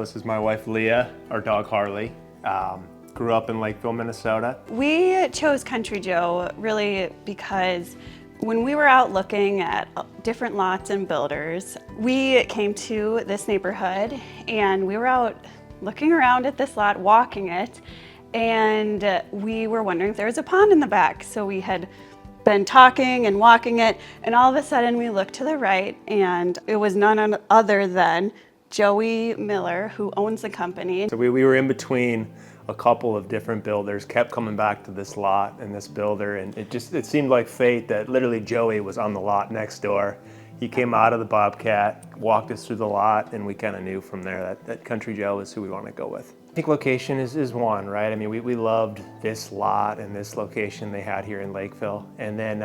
Joe. This is my wife, Leah, our dog, Harley. Grew up in Lakeville, Minnesota. We chose Country Joe really because when we were out looking at different lots and builders, we came to this neighborhood and we were out looking around at this lot, walking it, and we were wondering if there was a pond in the back. So we had been talking and walking it, and all of a sudden we looked to the right, and it was none other than Joey Miller, who owns the company. So we were in between a couple of different builders, kept coming back to this lot and this builder, and it seemed like fate that literally Joey was on the lot next door. He came out of the Bobcat, walked us through the lot, and we kind of knew from there that Country Joe is who we want to go with. I think location is one, right? I mean, we loved this lot and this location they had here in Lakeville. And then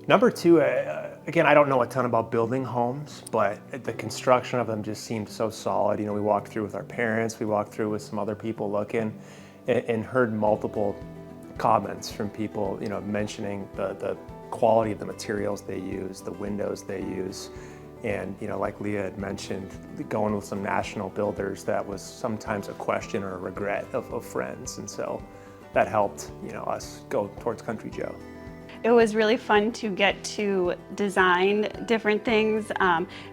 number two, again, I don't know a ton about building homes, but the construction of them just seemed so solid. You know, we walked through with our parents, we walked through with some other people looking, and heard multiple comments from people, you know, mentioning the quality of the materials they use, the windows they use. And, you know, like Leah had mentioned, going with some national builders, that was sometimes a question or a regret of friends. And so that helped, you know, us go towards Country Joe. It was really fun to get to design different things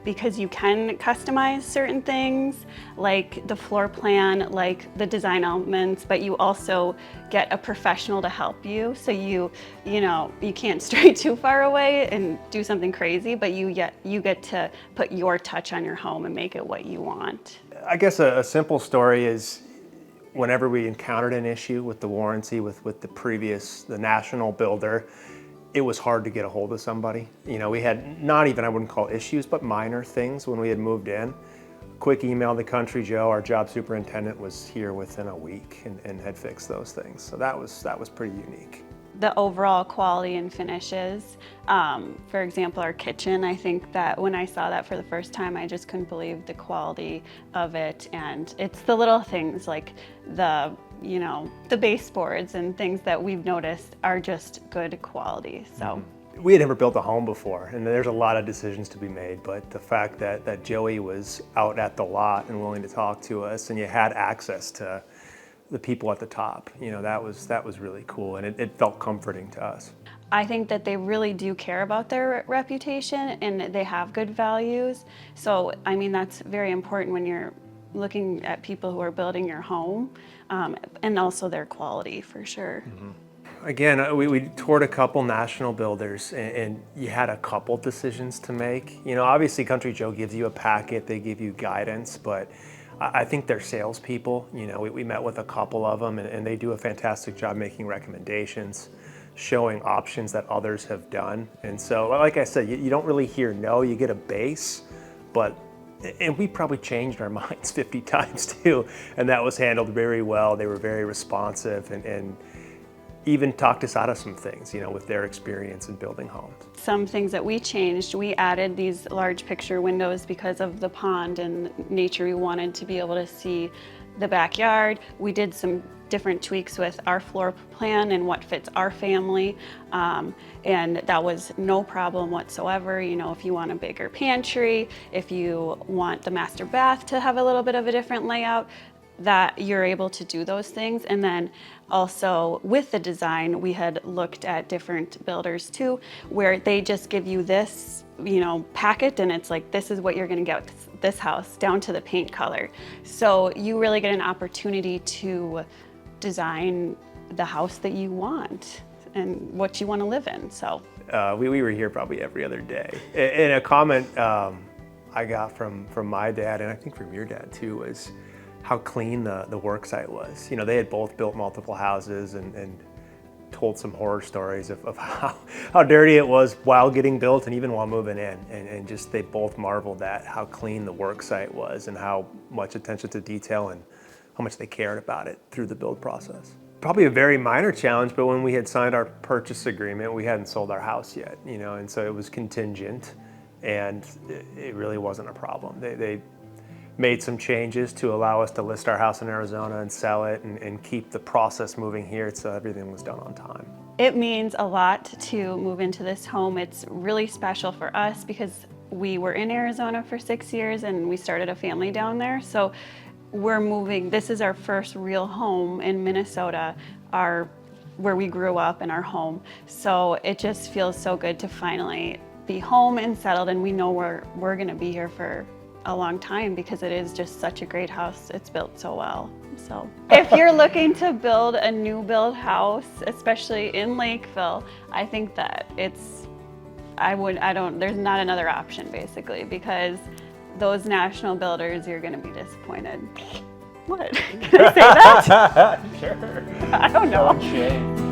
because you can customize certain things like the floor plan, like the design elements, but you also get a professional to help you. So you can't stray too far away and do something crazy, but you get to put your touch on your home and make it what you want. I guess a simple story is whenever we encountered an issue with the warranty with the national builder, it was hard to get a hold of somebody. You know, we had not even, I wouldn't call issues, but minor things when we had moved in. Quick email to Country Joe, our job superintendent was here within a week and had fixed those things. So that was pretty unique. The overall quality and finishes. For example, our kitchen, I think that when I saw that for the first time, I just couldn't believe the quality of it. And it's the little things like the baseboards and things that we've noticed are just good quality. So. We had never built a home before, and there's a lot of decisions to be made, but the fact that Joey was out at the lot and willing to talk to us, and you had access to the people at the top, you know, that was really cool, and it felt comforting to us. I think that they really do care about their reputation and they have good values. So, I mean, that's very important when you're looking at people who are building your home, and also their quality for sure. Mm-hmm. Again, we toured a couple national builders, and you had a couple decisions to make. You know, obviously Country Joe gives you a packet, they give you guidance, but I think they're salespeople. You know, we met with a couple of them, and they do a fantastic job making recommendations, showing options that others have done. And so, like I said, you don't really hear no, you get a base, and we probably changed our minds 50 times too, and that was handled very well. They were very responsive and even talked us out of some things, you know, with their experience in building homes. Some things that we changed, we added these large picture windows because of the pond and nature. We wanted to be able to see the backyard. We did some different tweaks with our floor plan and what fits our family, and that was no problem whatsoever. You know, if you want a bigger pantry, if you want the master bath to have a little bit of a different layout, that you're able to do those things. And then also with the design, we had looked at different builders too, where they just give you this, you know, packet, and it's like, this is what you're gonna get with this house, down to the paint color. So you really get an opportunity to design the house that you want and what you want to live in. So we were here probably every other day. And a comment I got from my dad, and I think from your dad too, was how clean the work site was. You know, they had both built multiple houses and told some horror stories of how dirty it was while getting built and even while moving in. And just they both marveled at how clean the work site was and how much attention to detail and how much they cared about it through the build process. Probably a very minor challenge, but when we had signed our purchase agreement, we hadn't sold our house yet, you know, and so it was contingent, and it really wasn't a problem. They made some changes to allow us to list our house in Arizona and sell it and keep the process moving here, so everything was done on time. It means a lot to move into this home. It's really special for us because we were in Arizona for 6 years and we started a family down there. So we're moving, this is our first real home in Minnesota, where we grew up in our home. So it just feels so good to finally be home and settled, and we know we're gonna be here for a long time because it is just such a great house. It's built so well. So if you're looking to build a new build house, especially in Lakeville, I think that there's not another option basically, because those national builders, you're gonna be disappointed. What? Can I say that? Sure. I don't know. Shame.